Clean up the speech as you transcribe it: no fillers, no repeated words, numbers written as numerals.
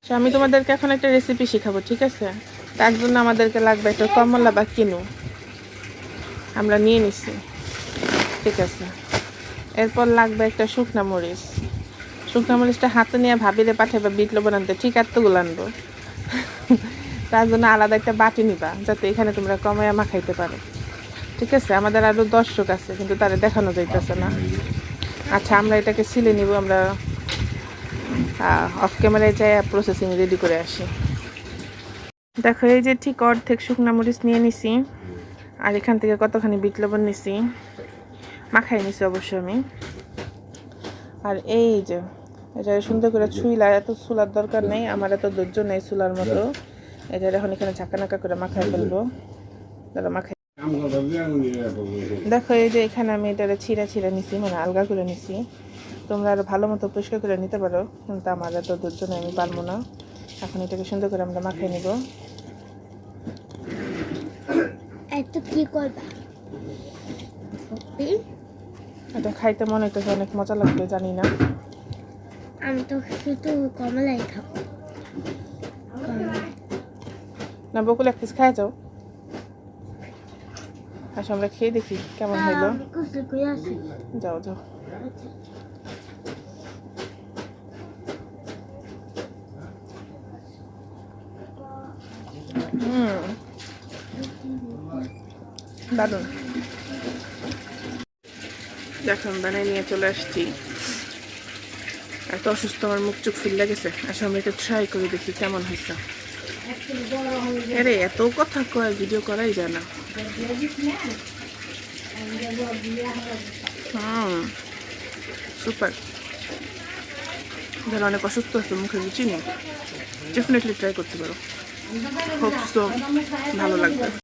আমি তোমাদেরকে এখন একটা রেসিপি শেখাবো, ঠিক আছে? তার জন্য আমাদেরকে লাগবে একটা কমলা বা কিনু, আমরা নিয়ে নিছি, ঠিক আছে? এরপর লাগবে একটা শুকনা মরিচ। শুকনা মরিচটা হাতে নিয়ে ভাবিলে পাঠাবে বিট লবণ আনতে, ঠিক এতগুলো আনবো। তার জন্য আলাদা একটা বাটি নিবা, যাতে এখানে তোমরা কমায়া মাখাইতে পারো, ঠিক আছে? আমাদের আরও দর্শক আছে, কিন্তু তারা দেখানো যাইতেছে না। আচ্ছা, আমরা এটাকে ছিলে নিব। আমরা অফ ক্যামেরায় যাই প্রসেসিং রেডি করে আসি। দেখো, এই যে ঠিক অর্ধেক শুকনা মরিচ নিয়ে নিছি, আর এখান থেকে কতখানি বিট লবণ নিছি, মাখাই নিছি অবশ্য আমি। আর এই যে এটা সুন্দর করে ছুইলা, এত চুলার দরকার নেই, আমার এত ধৈর্য নেই চুলার মতো। এটা এখন এখানে ঝাঁকানাকা করে মাখাই ফেলবো। মাখাই দেখো, এই যে এখানে আমি এটা ছিঁড়া ছিঁড়া নিছি, মানে আলগা করে নিছি। তোমরা আরো ভালো মতো পরিষ্কার করে নিতে পারো, কিন্তু আমার এত ধৈর্য নেই, আমি পারবো না। এখন এটাকে সুন্দর করে আমরা মাখাই নিব। এটা খাইতে মনে হইতেছে অনেক মজা লাগবে, জানি না। আমি তো শুধু কমলাই খাবো না, বকুল এক পিস খাই যাও। আসলে আমরা খেয়ে দেখি কেমন হইলো। যাও যাও। দারুণ। এখন বানাই নিয়ে চলে আসছি। এত অসুস্থ, আমার মুখ চোখ ফুল লেগেছে। আসলে আমরা এটা ট্রাই করে দেখি কেমন হয়েছে। আরে এত কথা কয়, ভিডিও করাই যায় না। সুপার। যারা অনেক অসুস্থ আছে, মুখের রুচি নেই, ডেফিনেটলি ট্রাই করতে পারো। হোপ সো ভালো লাগবে।